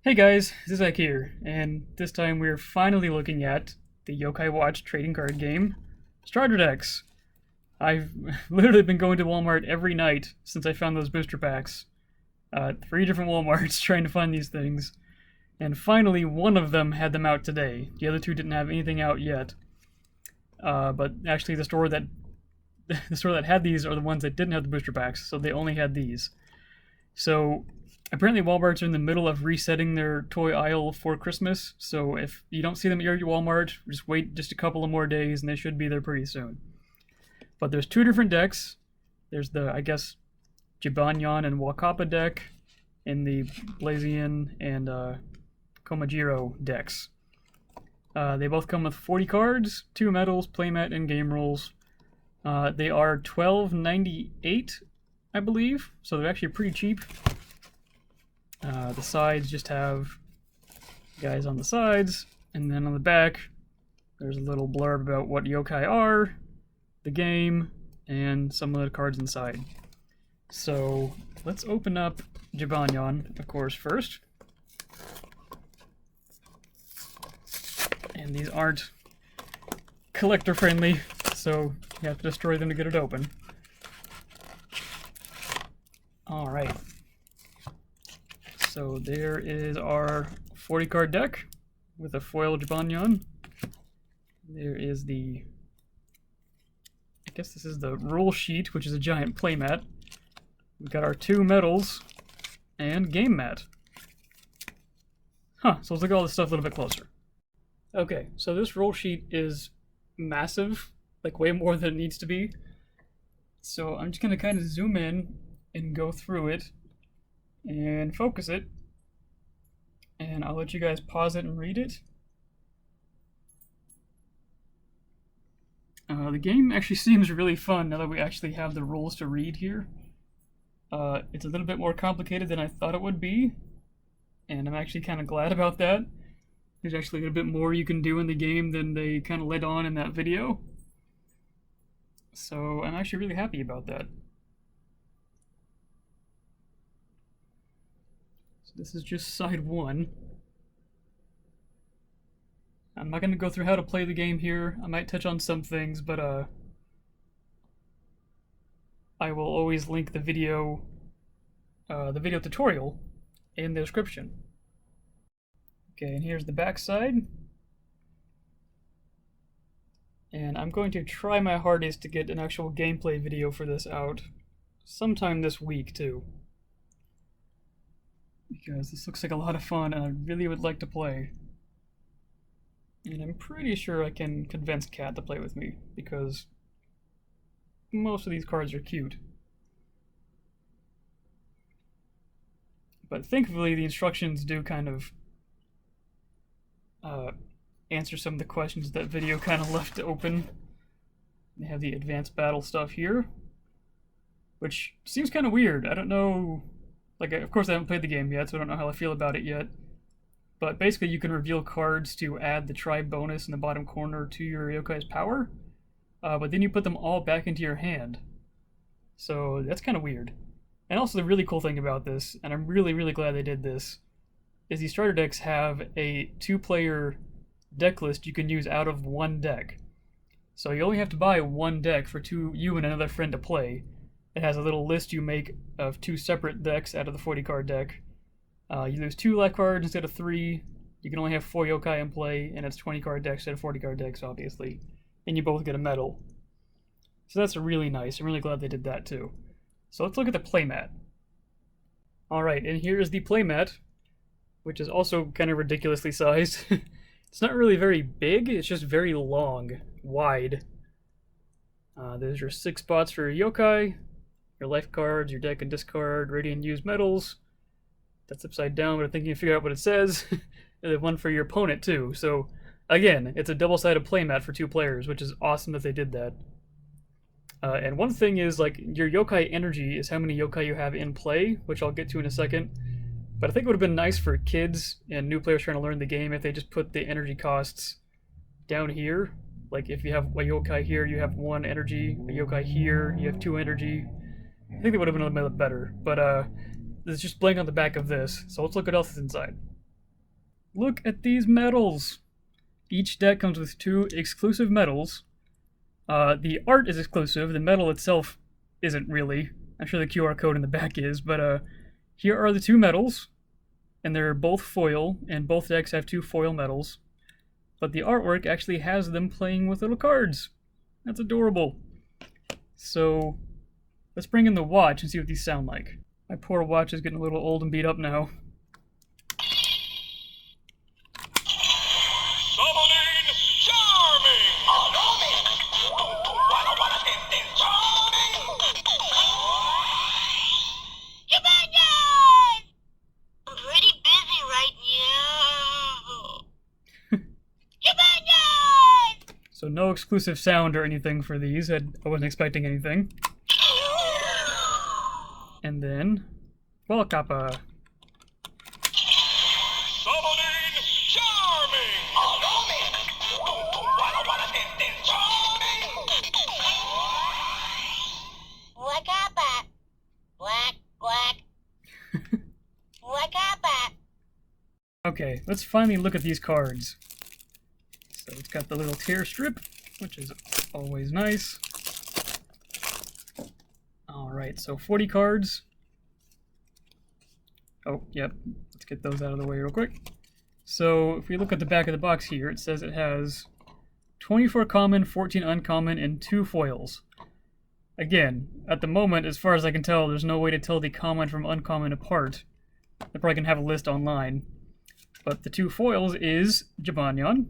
Hey guys, Zizek here, and this time we're finally looking at the Yokai Watch trading card game, Starter Decks. I've literally been going to Walmart every night since I found those booster packs. Three different Walmarts trying to find these things, and finally one of them had them out today. The other two didn't have anything out yet. But actually the store that the store that had these are the ones that didn't have the booster packs, so they only had these. So apparently Walmarts are in the middle of resetting their toy aisle for Christmas, so if you don't see them at your Walmart, just wait just a couple of more days and they should be there pretty soon. But there's two different decks. There's the, I guess, Jibanyan and Wakapa deck, and the Blazion and Komajiro decks. They both come with 40 cards, 2 medals, playmat, and game rules. They are $12.98, I believe, so they're actually pretty cheap. The sides just have guys on the sides, and then on the back, there's a little blurb about what yokai are, the game, and some of the cards inside. So let's open up Jibanyan, of course, first. And these aren't collector friendly, so you have to destroy them to get it open. Alright. So there is our 40 card deck with a foil Jibanyan. There is the, I guess this is the rule sheet, which is a giant playmat. We've got our 2 medals and game mat. Huh, so let's look at all this stuff a little bit closer. Okay, so this roll sheet is massive, like way more than it needs to be. So I'm just going to kind of zoom in and go through it and focus it, and I'll let you guys pause it and read it. The game actually seems really fun now that we actually have the rules to read here. It's a little bit more complicated than I thought it would be, and I'm actually kind of glad about that. There's actually a bit more you can do in the game than they kind of let on in that video. So I'm actually really happy about that. So this is just side 1. I'm not going to go through how to play the game here. I might touch on some things, but I will always link the video tutorial in the description. Okay, and here's the back side. And I'm going to try my hardest to get an actual gameplay video for this out sometime this week too, because this looks like a lot of fun and I really would like to play. And I'm pretty sure I can convince Kat to play with me, because most of these cards are cute. But thankfully the instructions do kind of answer some of the questions that video kind of left open. They have the advanced battle stuff here, which seems kind of weird. I don't know, like, of course I haven't played the game yet, so I don't know how I feel about it yet. But basically you can reveal cards to add the tribe bonus in the bottom corner to your yokai's power, but then you put them all back into your hand. So that's kind of weird. And also the really cool thing about this, and I'm really, really glad they did this, is these starter decks have a 2-player deck list you can use out of one deck. So you only have to buy one deck for you and another friend to play. It has a little list you make of 2 separate decks out of the 40 card deck. You lose 2 life cards instead of 3. You can only have 4 yokai in play, and it's 20 card decks instead of 40 card decks, obviously. And you both get a medal. So that's really nice. I'm really glad they did that too. So let's look at the playmat. Alright, and here's the playmat, which is also kind of ridiculously sized. It's not really very big, it's just very long, wide. There's your 6 spots for your yokai, your life cards, your deck and discard, radiant used medals. That's upside down, but I think you can figure out what it says. And then one for your opponent too. So again, it's a double-sided playmat for 2 players, which is awesome that they did that. And one thing is, like, your yokai energy is how many yokai you have in play, which I'll get to in a second. But I think it would have been nice for kids and new players trying to learn the game if they just put the energy costs down here. Like, if you have a yokai here, you have 1 energy. A yokai here, you have 2 energy. I think they would have been a little bit better. But there's just blank on the back of this. So let's look at what else is inside. Look at these medals! Each deck comes with 2 exclusive medals. The art is exclusive, the medal itself isn't really. I'm sure the QR code in the back is, but here are the 2 medals, and they're both foil, and both decks have 2 foil medals. But the artwork actually has them playing with little cards. That's adorable. So, let's bring in the watch and see what these sound like. My poor watch is getting a little old and beat up now. So no exclusive sound or anything for these. I wasn't expecting anything. And then, well, Kappa. Okay, let's finally look at these cards. So it's got the little tear strip, which is always nice. Alright, so 40 cards. Oh, yep. Let's get those out of the way real quick. So if we look at the back of the box here, it says it has 24 common, 14 uncommon, and 2 foils. Again, at the moment, as far as I can tell, there's no way to tell the common from uncommon apart. They probably can have a list online. But the 2 foils is Jibanyan,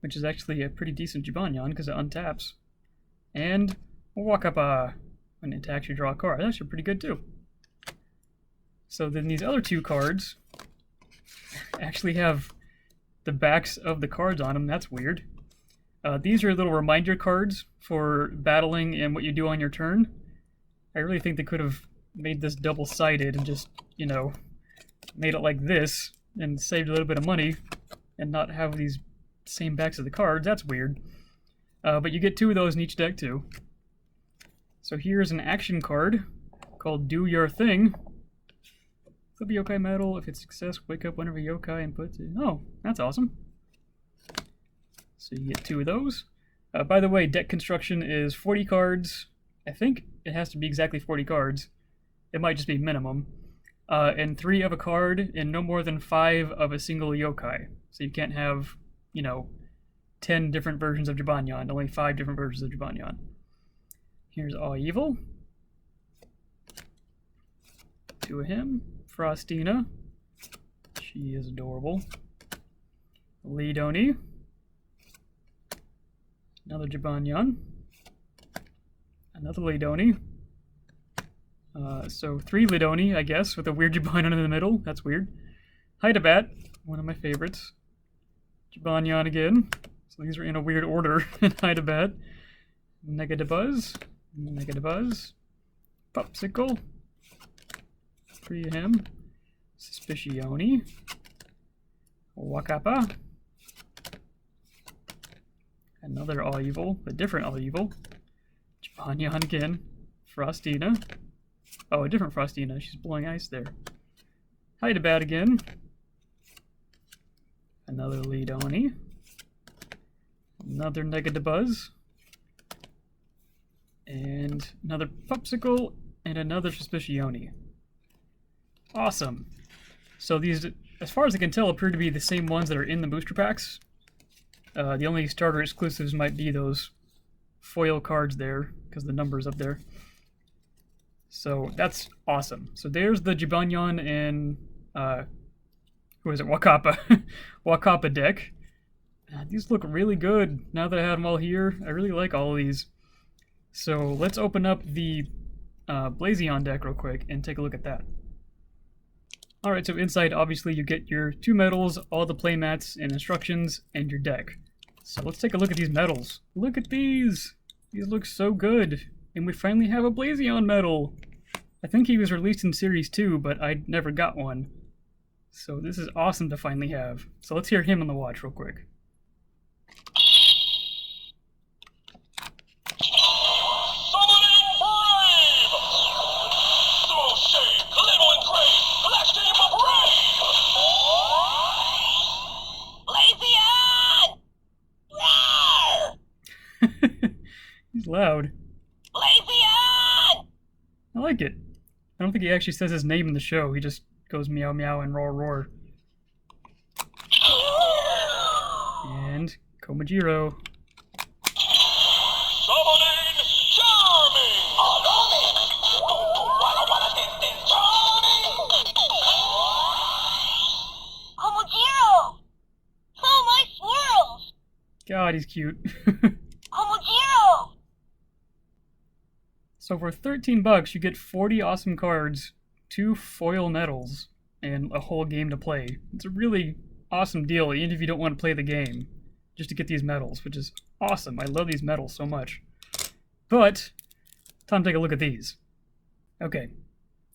which is actually a pretty decent Jibanyan because it untaps, and Wakapa, when it actually draw a card. That's actually pretty good too. So then these other 2 cards actually have the backs of the cards on them. That's weird. These are little reminder cards for battling and what you do on your turn. I really think they could have made this double-sided and just, you know, made it like this and saved a little bit of money and not have these same backs of the cards. That's weird. But you get 2 of those in each deck too. So here's an action card called Do Your Thing. Flip a yokai medal. If it's success, wake up whenever yokai and put it. Oh, that's awesome. So you get 2 of those. By the way, deck construction is 40 cards. I think it has to be exactly 40 cards. It might just be minimum. And 3 of a card, and no more than 5 of a single yokai. So you can't have, you know, 10 different versions of Jibanyan, only 5 different versions of Jibanyan. Here's All Evil. 2 of him. Frostina. She is adorable. Lidoni. Another Jibanyan. Another Lidoni. So 3 Lidoni, I guess, with a weird Jibanyan in the middle. That's weird. Hydabat, one of my favorites. Jibanyan again. So these are in a weird order in Hydabat. Negadabuzz. Negadabuzz. Popsicle. 3 of him. Suspicione. Wakapa. Another All Evil, a different All Evil. Jibanyan again. Frostina. Oh, a different Frostina. She's blowing ice there. Hydabat again. Another Lidoni. Another Negadabuzz. And another Popsicle. And another Suspicione. Awesome. So these, as far as I can tell, appear to be the same ones that are in the booster packs. The only starter exclusives might be those foil cards there, because the number's up there. So that's awesome. So there's the Jibanyan and who is it? Wakapa. Wakapa deck. These look really good now that I have them all here. I really like all of these. So let's open up the Blazion deck real quick and take a look at that. Alright, so inside obviously you get your 2 medals, all the playmats and instructions, and your deck. So let's take a look at these medals. Look at these! These look so good. And we finally have a Blazion medal! I think he was released in Series 2, but I never got one. So this is awesome to finally have. So let's hear him on the watch real quick. loud. Glaceon! I like it. I don't think he actually says his name in the show. He just goes meow meow and roar roar. And Komajiro. Summoning Charming! Komajiro! Oh, my swirls! God, he's cute. Komajiro! So for 13 bucks, you get 40 awesome cards, 2 foil medals, and a whole game to play. It's a really awesome deal, even if you don't want to play the game, just to get these medals, which is awesome. I love these medals so much. But, time to take a look at these. Okay,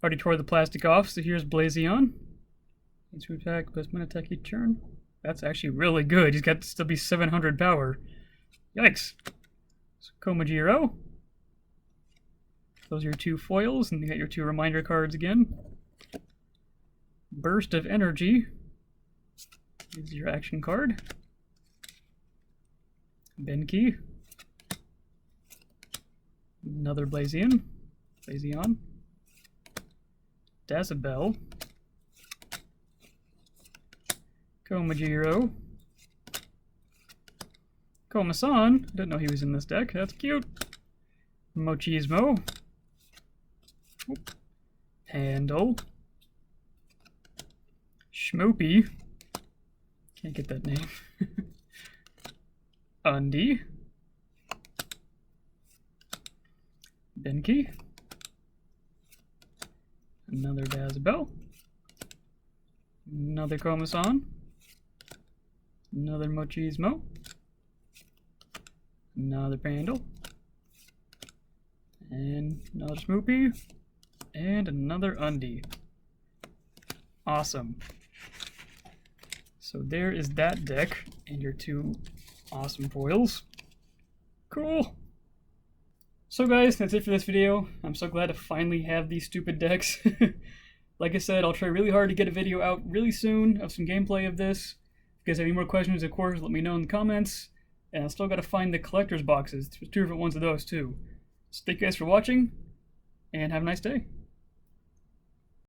already tore the plastic off, so here's Blazion. Needs to attack, plus one attack each turn. That's actually really good. He's got to still be 700 power. Yikes. So Komajiro. Those are your 2 foils, and you got your 2 reminder cards again. Burst of Energy. This is your action card. Benki. Another Blazion. Blazion. Dazzabell. Komajiro. Komasan. Didn't know he was in this deck. That's cute. Mochismo. Handle. Schmoopy. Can't get that name. Undy. Benki. Another Dazzabell. Another Komasan. Another Mochismo. Another Pandal. And another Schmoopy. And another Undy. Awesome. So there is that deck and your 2 awesome foils. Cool. So guys, that's it for this video. I'm so glad to finally have these stupid decks. Like I said, I'll try really hard to get a video out really soon of some gameplay of this. If you guys have any more questions, of course, let me know in the comments. And I still got to find the collector's boxes. There's 2 different ones of those too. So thank you guys for watching, and have a nice day.